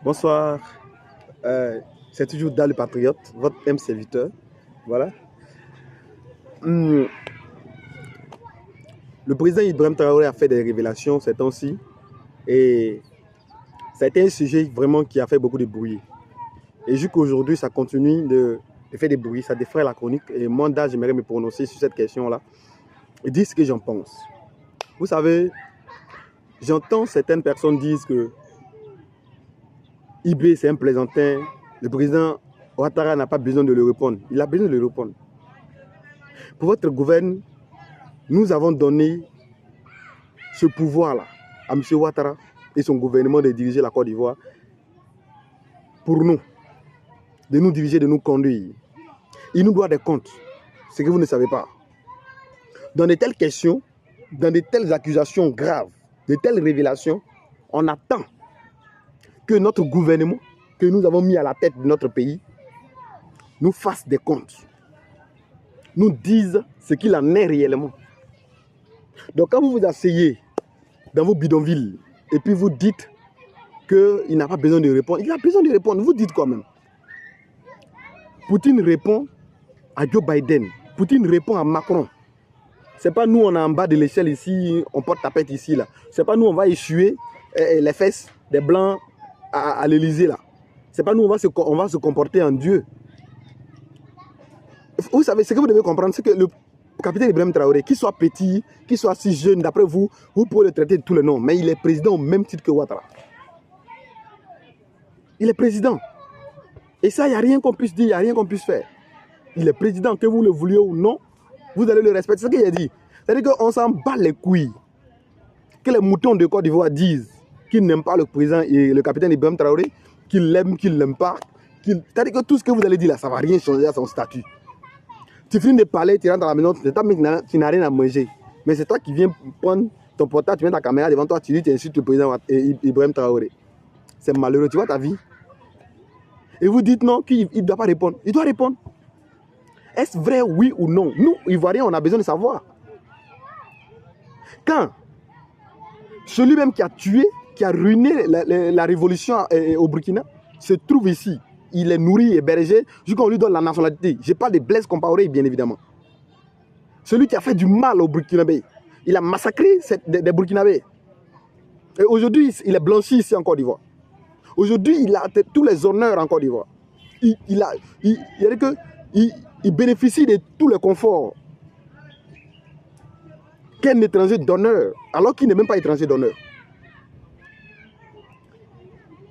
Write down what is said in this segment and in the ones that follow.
Bonsoir, c'est toujours Dan le Patriote, votre M serviteur. Voilà. Le président Ibrahim Traoré a fait des révélations ces temps-ci et ça a été un sujet vraiment qui a fait beaucoup de bruit. Et jusqu'aujourd'hui, ça continue de faire des bruits, ça défraie la chronique. Et moi, j'aimerais me prononcer sur cette question-là et dire ce que j'en pense. Vous savez, j'entends certaines personnes dire que IB, c'est un plaisantin. Le président Ouattara n'a pas besoin de le répondre. Il a besoin de le répondre. Pour votre gouvernement, nous avons donné ce pouvoir-là à M. Ouattara et son gouvernement de diriger la Côte d'Ivoire pour nous, de nous diriger, de nous conduire. Il nous doit des comptes, ce que vous ne savez pas. Dans de telles questions, dans de telles accusations graves, de telles révélations, on attend que notre gouvernement, que nous avons mis à la tête de notre pays, nous fasse des comptes, nous dise ce qu'il en est réellement. Donc quand vous vous asseyez dans vos bidonvilles et puis vous dites qu'il n'a pas besoin de répondre, il a besoin de répondre, vous dites quoi même? Poutine répond à Joe Biden, Poutine répond à Macron. C'est pas nous, on est en bas de l'échelle ici, on porte tapette ici, là. C'est pas nous, on va essuyer les fesses des Blancs à l'Élysée, là. C'est pas nous, on va se comporter en Dieu. Vous savez, ce que vous devez comprendre, c'est que le capitaine Ibrahim Traoré, qu'il soit petit, qu'il soit si jeune, d'après vous, vous pouvez le traiter de tous les noms, mais il est président au même titre que Ouattara. Il est président. Et ça, il n'y a rien qu'on puisse dire, il n'y a rien qu'on puisse faire. Il est président, que vous le vouliez ou non, vous allez le respecter. C'est ce qu'il a dit. C'est-à-dire qu'on s'en bat les couilles. Que les moutons de Côte d'Ivoire disent qu'ils n'aiment pas le président et le capitaine Ibrahim Traoré, qu'ils l'aiment, qu'ils ne l'aiment pas. C'est-à-dire que tout ce que vous allez dire là, ça ne va rien changer à son statut. Tu finis de parler, tu rentres à la maison, c'est un mec qui n'a rien à manger. Mais c'est toi qui viens prendre ton portable, tu mets ta caméra devant toi, tu dis, tu insultes le président Ibrahim Traoré. C'est malheureux, tu vois ta vie. Et vous dites non, qu'il ne doit pas répondre. Il doit répondre. Est-ce vrai, oui ou non? Nous, Ivoiriens, on a besoin de savoir. Quand celui même qui a tué, qui a ruiné la révolution au Burkina, se trouve ici, il est nourri, hébergé, jusqu'à on lui donne la nationalité. Je parle de Blaise Compaoré, bien évidemment. Celui qui a fait du mal aux Burkinabés. Il a massacré des Burkinabés. Et aujourd'hui, il est blanchi ici en Côte d'Ivoire. Aujourd'hui, il a tous les honneurs en Côte d'Ivoire. Il bénéficie de tous les conforts qu'un étranger d'honneur, alors qu'il n'est même pas étranger d'honneur.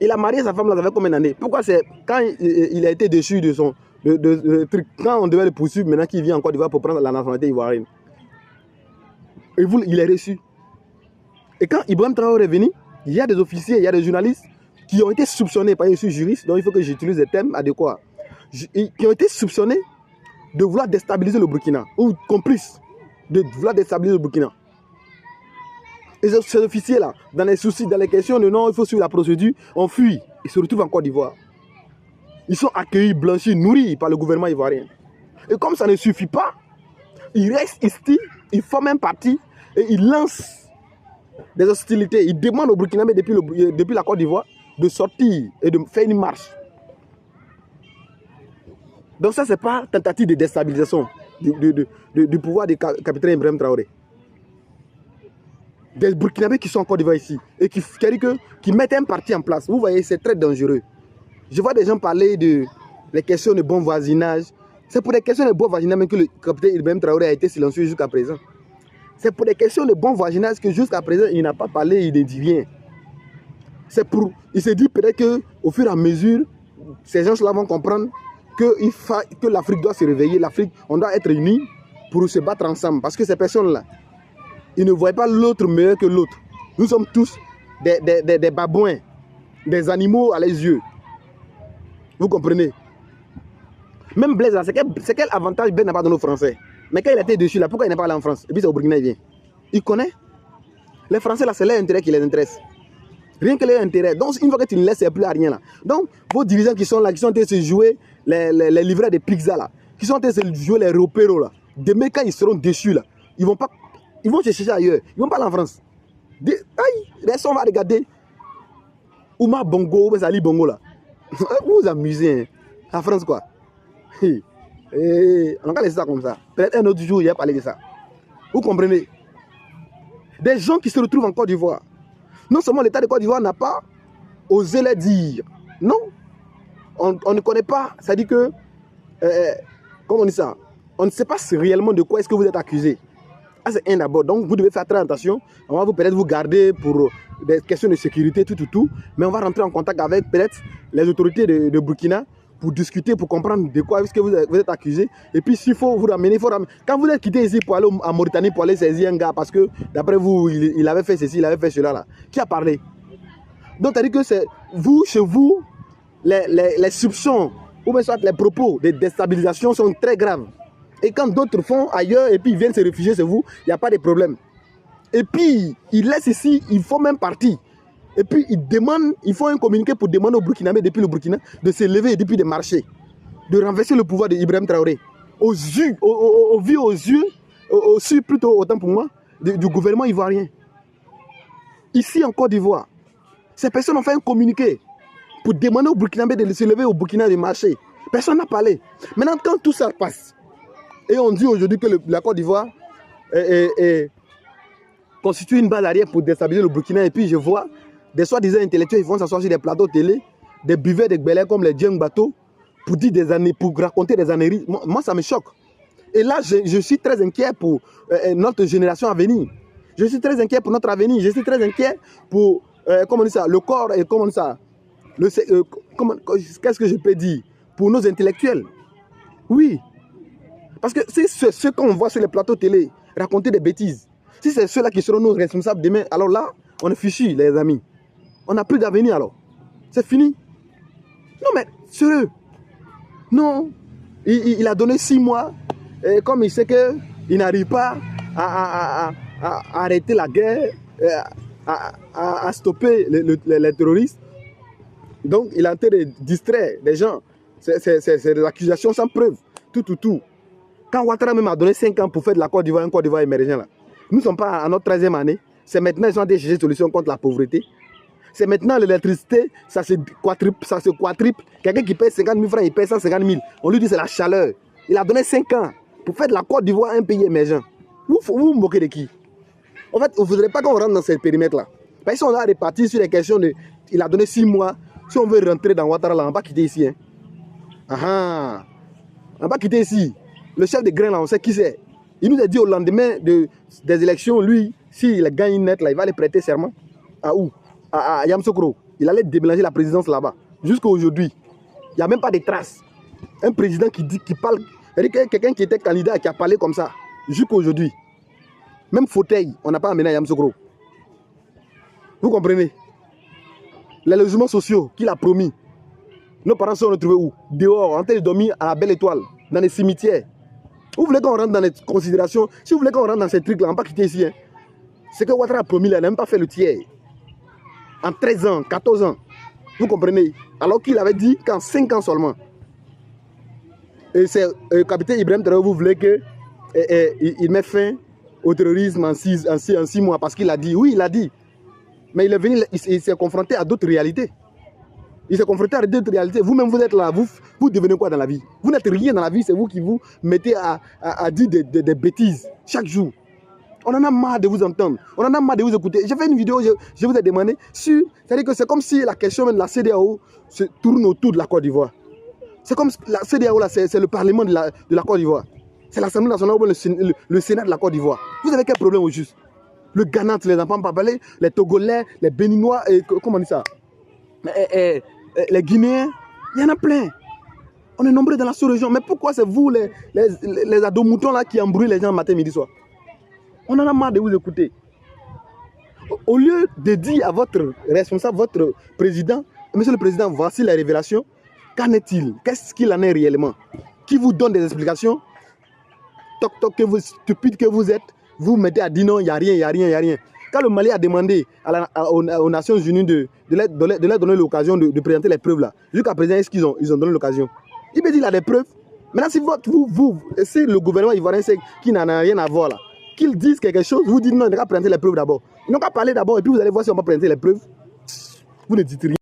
Il a marié sa femme là, ça fait combien d'années? Pourquoi c'est quand il a été déchu de son truc, quand on devait le poursuivre, maintenant qu'il vient en Côte d'Ivoire pour prendre la nationalité ivoirienne? Et il est reçu. Et quand Ibrahim Traoré est venu, il y a des officiers, il y a des journalistes qui ont été soupçonnés, parce que je suis juriste, donc il faut que j'utilise des termes adéquats, qui ont été soupçonnés de vouloir déstabiliser le Burkina, ou complices de vouloir déstabiliser le Burkina. Et ces officiers-là, dans les soucis, dans les questions de non, il faut suivre la procédure, on fuit. Ils se retrouvent en Côte d'Ivoire. Ils sont accueillis, blanchis, nourris par le gouvernement ivoirien. Et comme ça ne suffit pas, ils restent ici, ils forment un parti et ils lancent des hostilités. Ils demandent aux Burkinabés depuis la Côte d'Ivoire de sortir et de faire une marche. Donc ça, ce n'est pas tentative de déstabilisation du pouvoir du capitaine Ibrahim Traoré. Des Burkinabés qui sont en Côte d'Ivoire ici et qui mettent un parti en place. Vous voyez, c'est très dangereux. Je vois des gens parler de les questions de bon voisinage. C'est pour des questions de bon voisinage même que le capitaine Ibrahim Traoré a été silencieux jusqu'à présent. C'est pour des questions de bon voisinage que jusqu'à présent, il n'a pas parlé, il ne dit rien. Il se dit peut-être qu'au fur et à mesure, ces gens-là vont comprendre que l'Afrique doit se réveiller. L'Afrique, on doit être unis pour se battre ensemble. Parce que ces personnes-là, ils ne voient pas l'autre meilleur que l'autre. Nous sommes tous des babouins, des animaux à les yeux. Vous comprenez? Même Blaise, c'est quel avantage Blaise n'a pas donné aux Français? Mais quand il a été dessus, là, pourquoi il n'est pas allé en France? Et puis c'est au Burkina, il vient. Il connaît. Les Français, là, c'est leur intérêt qui les intéresse. Rien que leur intérêt. Donc, une fois que tu ne laisses plus à rien, là. Donc, vos dirigeants qui sont là, qui sont en train de se jouer les livrets de pizza, là, qui sont en train de se jouer les repéros, là, demain, quand ils seront déçus, là, ils vont se chercher ailleurs. Ils ne vont pas aller en France. Aïe, on va regarder. Ouma Bongo, ou Ali Bongo là. Vous vous amusez, hein. La France quoi. On va laisser ça comme ça. Peut-être un autre jour, il va parler de ça. Vous comprenez? Des gens qui se retrouvent en Côte d'Ivoire. Non seulement l'État de Côte d'Ivoire n'a pas osé les dire. Non. On ne connaît pas. Ça dit que, comment on dit ça? On ne sait pas réellement de quoi est-ce que vous êtes accusé. Ah, c'est un d'abord. Donc, vous devez faire très attention. On va peut-être vous garder pour des questions de sécurité, tout. Mais on va rentrer en contact avec peut-être les autorités de Burkina pour discuter, pour comprendre de quoi est-ce que vous êtes accusé. Et puis, s'il faut vous ramener, quand vous êtes quitté ici pour aller en Mauritanie, pour aller saisir un gars, parce que d'après vous, il avait fait ceci, il avait fait cela, là. Qui a parlé? Donc, ça dit que c'est vous, chez vous, les soupçons, ou bien soit les propos de déstabilisation sont très graves. Et quand d'autres font ailleurs, et puis ils viennent se réfugier chez vous, il n'y a pas de problème. Et puis, ils laissent ici, ils font même partie. Et puis, ils font un communiqué pour demander aux Burkinabés, depuis le Burkina, de se lever et depuis de marcher, de renverser le pouvoir d'Ibrahim Traoré. Aux yeux, plutôt autant pour moi, du gouvernement ivoirien. Ici en Côte d'Ivoire, ces personnes ont fait un communiqué pour demander aux Burkinabés de se lever au Burkina de marcher. Personne n'a parlé. Maintenant, quand tout ça passe, et on dit aujourd'hui que la Côte d'Ivoire constitue une base arrière pour déstabiliser le Burkina. Et puis je vois des soi-disant intellectuels, ils vont s'asseoir sur des plateaux télé, des buvets de Gbelé comme les Djeng Bateau, pour dire des années, pour raconter des années. Moi, ça me choque. Et là, je suis très inquiet pour notre génération à venir. Je suis très inquiet pour notre avenir. Je suis très inquiet pour, comment on dit ça, le corps et comment on dit ça, qu'est-ce que je peux dire, pour nos intellectuels. Oui. Parce que si c'est ceux qu'on voit sur les plateaux télé raconter des bêtises, si c'est ceux-là qui seront nos responsables demain, alors là, on est fichus, les amis. On n'a plus d'avenir alors. C'est fini. Non mais, sérieux. Non. Il a donné 6 mois. Et comme il sait qu'il n'arrive pas à arrêter la guerre, à stopper les terroristes, donc il est en train de distraire les gens. C'est des accusations sans preuve. Tout. Quand Ouattara même a donné 5 ans pour faire de la Côte d'Ivoire un Côte d'Ivoire émergent là, nous ne sommes pas à notre 13e année. C'est maintenant qu'ils ont des solutions contre la pauvreté. C'est maintenant l'électricité, ça se quadruple. Quelqu'un qui paye 50 000 francs, il paye 150 000. On lui dit c'est la chaleur. Il a donné 5 ans pour faire de la Côte d'Ivoire un pays émergent. Vous vous moquez de qui? En fait, vous ne voudrez pas qu'on rentre dans ce périmètre-là. Parce qu'on a réparti sur les questions de... Il a donné 6 mois. Si on veut rentrer dans Ouattara, là, on ne va pas quitter ici. Hein. On ne va pas quitter ici. Le chef de grain, là, on sait qui c'est. Il nous a dit au lendemain des élections, lui, s'il gagne net, là, il va aller prêter serment. À où? À Yamoussoukro. Il allait déménager la présidence là-bas. Jusqu'à aujourd'hui. Il n'y a même pas de traces. Un président qui parle, quelqu'un qui était candidat et qui a parlé comme ça. Jusqu'à aujourd'hui. Même fauteuil, on n'a pas amené à Yamoussoukro. Vous comprenez? Les logements sociaux qu'il a promis. Nos parents sont retrouvés où? Dehors, en train de dormir à la Belle Étoile, dans les cimetières. Vous voulez qu'on rentre dans les considérations? Si vous voulez qu'on rentre dans ces trucs-là, on ne va pas quitter ici. Hein. Ce que Ouattara a promis, là, il n'a même pas fait le tiers. En 13 ans, 14 ans. Vous comprenez? Alors qu'il avait dit qu'en 5 ans seulement. Et c'est le capitaine Ibrahim Traoré, vous voulez qu'il mette fin au terrorisme en 6 mois parce qu'il a dit. Oui, il a dit. Mais il est venu, il s'est confronté à d'autres réalités. Il s'est confronté à d'autres réalités. Vous-même, vous êtes là. Vous devenez quoi dans la vie? Vous n'êtes rien dans la vie. C'est vous qui vous mettez à dire des bêtises chaque jour. On en a marre de vous entendre. On en a marre de vous écouter. J'ai fait une vidéo, je vous ai demandé sur... C'est-à-dire que c'est comme si la question de la CEDEAO se tourne autour de la Côte d'Ivoire. C'est comme la CEDEAO, là, c'est le Parlement de la Côte d'Ivoire. C'est l'Assemblée nationale ou le Sénat de la Côte d'Ivoire. Vous avez quel problème au juste? Le Ghana, les enfants pas parler, les Togolais, les Béninois, comment on dit ça? Les Guinéens, il y en a plein. On est nombreux dans la sous-région. Mais pourquoi c'est vous, les ados-moutons là, qui embrouillent les gens matin, midi, soir? On en a marre de vous écouter. Au lieu de dire à votre responsable, votre président, monsieur le président, voici la révélation, qu'en est-il? Qu'est-ce qu'il en est réellement? Qui vous donne des explications? Toc toc, que vous stupide que vous êtes, vous mettez à dire non, il n'y a rien, il n'y a rien, il n'y a rien. Quand le Mali a demandé aux Nations Unies de leur donner l'occasion de présenter les preuves là, jusqu'à présent, est-ce qu'ils ont donné l'occasion? Il me dit qu'il a des preuves. Maintenant, si si le gouvernement ivoirien sait qu'il n'en a rien à voir là, qu'ils disent quelque chose, vous dites non, il n'a qu'à présenter les preuves d'abord. Ils n'ont qu'à parler d'abord et puis vous allez voir si on va présenter les preuves. Vous ne dites rien.